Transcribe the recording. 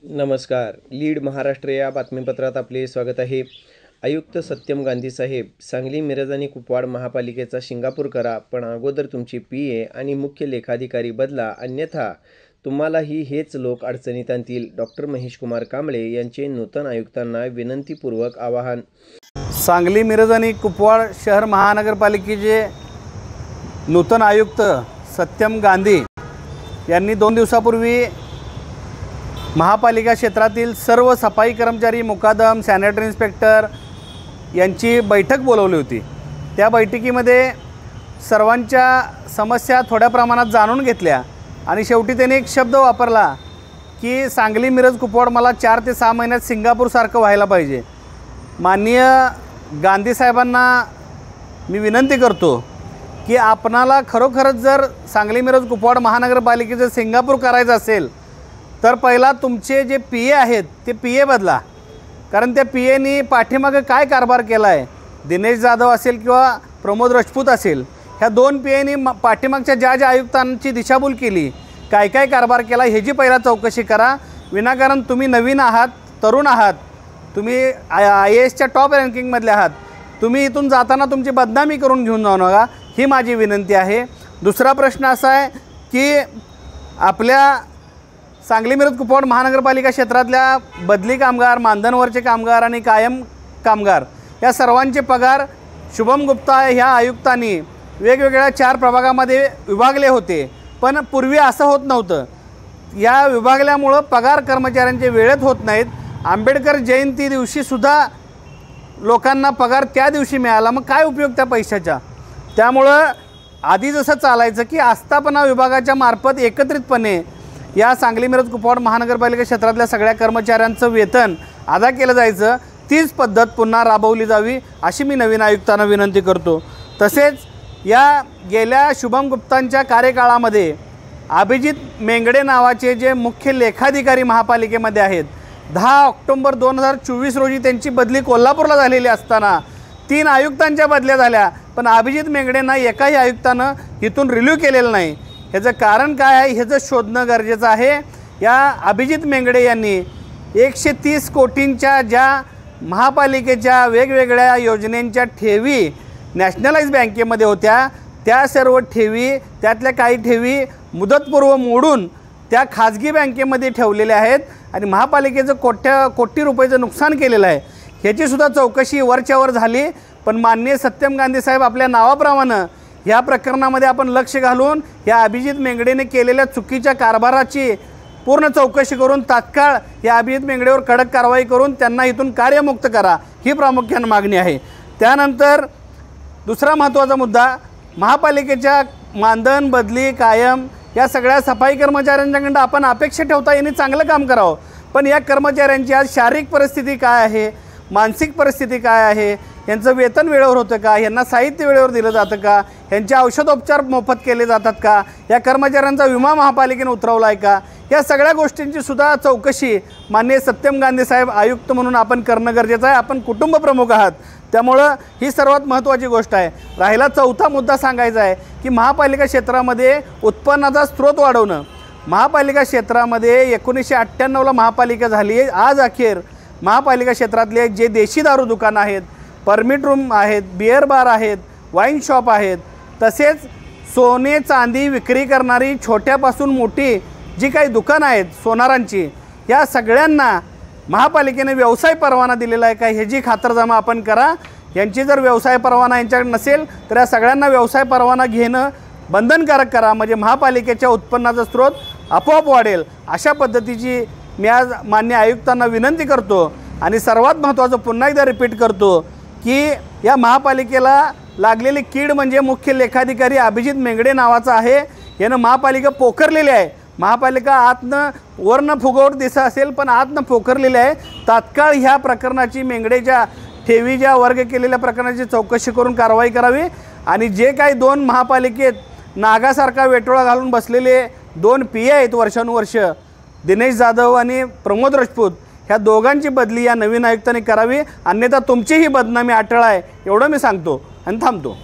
नमस्कार. लीड महाराष्ट्र या बातमीपत्रात आपले स्वागत आहे. आयुक्त सत्यम गांधी साहेब, सांगली, मिरज आणि कुपवाड महापालिकेचा शिंगापूर करा, पण अगोदर तुमची PA आणि मुख्य लेखाधिकारी बदला, अन्यथा तुम्हालाही हेच लोक अडचणीत आणतील. डॉक्टर महेशकुमार कांबळे यांचे नूतन आयुक्तांना विनंतीपूर्वक आवाहन. सांगली, मिरज आणि कुपवाड शहर महानगरपालिकेचे नूतन आयुक्त सत्यम गांधी यांनी 2 दिवसापूर्वी महापालिका क्षेत्रातील सर्व सफाई कर्मचारी, मुकादम, सॅनिटरी इन्स्पेक्टर यांची बैठक बोलवली होती. त्या बैठकीमध्ये सर्वांच्या समस्या थोड्या प्रमाणात जाणून घेतल्या आणि शेवटी त्यांनी एक शब्द वापरला की सांगली, मिरज, कुपवाड मला 4 ते 6 महिन्यात सिंगापूरसारखं व्हायला पाहिजे. माननीय गांधी साहेबांना मी विनंती करतो की आपणाला खरोखरच जर सांगली, मिरज, कुपवाड महानगरपालिकेचं सिंगापूर करायचं असेल तर पहिला तुमचे जे PA आहेत ते PA बदला. कारण त्या PAनी पाठीमागं काय कारभार केला आहे, दिनेश जाधव असेल किंवा प्रमोद राजपूत असेल, ह्या 2 PAनी पाठीमागच्या ज्या आयुक्तांची दिशाभूल केली, काय कारभार केला ह्याची पहिला चौकशी करा. विनाकारण तुम्ही नवीन आहात, तरुण आहात, तुम्ही IASच्या टॉप रँकिंगमधले आहात, तुम्ही इथून जाताना तुमची बदनामी करून घेऊन जाऊ नका, ही माझी विनंती आहे. दुसरा प्रश्न असा आहे की आपल्या सांगली, मिरज, कुपवाड महानगरपालिका क्षेत्रातल्या बदली कामगार, मानधनवरचे कामगार आणि कायम कामगार या सर्वांचे पगार शुभम गुप्ता ह्या आयुक्तांनी वेगवेगळ्या 4 प्रभागामध्ये विभागले होते. पण पूर्वी असं होत नव्हतं. या विभागल्यामुळं पगार कर्मचाऱ्यांचे वेळेत होत नाहीत. आंबेडकर जयंती दिवशीसुद्धा लोकांना पगार त्या दिवशी मिळाला, मग काय उपयोग त्या पैशाचा. त्यामुळं आधी जसं चालायचं की आस्थापना विभागाच्या मार्फत एकत्रितपणे या सांगली, मिरज, कुपवाड महानगरपालिका क्षेत्रातल्या सगळ्या कर्मचाऱ्यांचं वेतन अदा केलं जायचं, तीच पद्धत पुन्हा राबवली जावी अशी मी नवीन आयुक्तांना विनंती करतो. तसेच या गेल्या शुभम गुप्तांच्या कार्यकाळामध्ये अभिजित मेंगडे नावाचे जे मुख्य लेखाधिकारी महापालिकेमध्ये आहेत, 10 ऑक्टोबर 2024 रोजी त्यांची बदली कोल्हापूरला झालेली असताना 3 आयुक्तांच्या बदल्या झाल्या, पण अभिजित मेंगडेंना एकाही आयुक्तानं इथून रिलीव्ह केलेलं नाही. ह्याचं कारण काय आहे ह्याचं शोधणं गरजेचं आहे. या अभिजित मेंगडे यांनी 130 कोटींच्या ज्या महापालिकेच्या वेगवेगळ्या योजनेंच्या ठेवी नॅशनलाइज बँकेमध्ये होत्या, त्या सर्व ठेवी, त्यातल्या काही ठेवी मुदतपूर्व मोडून त्या खाजगी बँकेमध्ये ठेवलेल्या आहेत आणि महापालिकेचं कोटी रुपयाचं नुकसान केलेलं आहे. ह्याचीसुद्धा चौकशी वरच्यावर झाली. पण माननीय सत्यम गांधी साहेब आपल्या नावाप्रमाणे ह्या प्रकरणामध्ये आपण लक्ष घालून या अभिजित मेंगडेने केलेल्या चुकीच्या कारभाराची पूर्ण चौकशी करून तात्काळ या अभिजित मेंगडेवर कडक कारवाई करून त्यांना इथून कार्यमुक्त करा, ही प्रामुख्याने मागणी आहे. त्यानंतर दुसरा महत्त्वाचा मुद्दा, महापालिकेच्या मानधन, बदली, कायम या सगळ्या सफाई कर्मचाऱ्यांच्याकडं आपण अपेक्षा ठेवता यांनी चांगलं काम करावं. पण या कर्मचाऱ्यांची आज शारीरिक परिस्थिती काय आहे, मानसिक परिस्थिती काय आहे, यांचं वेतन वेळेवर होतं का, यांना साहित्य वेळेवर दिलं जातं का, यांचे औषधोपचार मोफत केले जातात का, या कर्मचाऱ्यांचा विमा महापालिकेने उतरवला आहे का, या सगळ्या गोष्टींची सुद्धा चौकशी माननीय सत्यम गांधी साहेब आयुक्त म्हणून आपण करणं गरजेचं आहे. आपण कुटुंब प्रमुख आहात, त्यामुळं ही सर्वात महत्त्वाची गोष्ट आहे. राहिला चौथा मुद्दा सांगायचा आहे की महापालिका क्षेत्रामध्ये उत्पन्नाचा स्रोत वाढवणं. महापालिका क्षेत्रामध्ये 1998ला महापालिका झाली. आज अखेर महापालिका क्षेत्रातले जे देशी दारू दुकानं आहेत, परमिट रूम आहेत, बिअर बार आहेत, वाईन शॉप आहेत, तसेच सोने चांदी विक्री करणारी छोट्यापासून मोठी जी काही दुकानं आहेत सोनारांची, या सगळ्यांना महापालिकेने व्यवसाय परवाना दिलेला आहे का ह्याची खातरजमा आपण करा. यांची जर व्यवसाय परवाना यांच्याकडे नसेल तर या सगळ्यांना व्यवसाय परवाना घेणं बंधनकारक करा, म्हणजे महापालिकेच्या उत्पन्नाचा स्रोत आपोआप वाढेल. अशा पद्धतीची मी आज मान्य आयुक्तांना विनंती करतो. आणि सर्वात महत्त्वाचं पुन्हा एकदा रिपीट करतो की या महापालिकेला लागलेली कीड म्हणजे मुख्य लेखाधिकारी अभिजित मेंगडे नावाचा आहे. यानं महापालिका पोखरलेली आहे. महापालिका आतनं वरनं फुगवट दिसत असेल पण आतनं पोखरलेली आहे. तात्काळ ह्या प्रकरणाची, मेंगडेच्या ठेवी ज्या वर्ग केलेल्या प्रकरणाची चौकशी करून कारवाई करावी. आणि जे काही 2 महापालिकेत नागासारखा वेटोळा घालून बसलेले 2 PA आहेत वर्षानुवर्ष, दिनेश जाधव आणि प्रमोद राजपूत, ह्या दोघांची बदली या नवीन आयुक्तांनी करावी, अन्यथा तुमचीही बदनामी अटळ आहे एवढं मी सांगतो आणि थांबतो.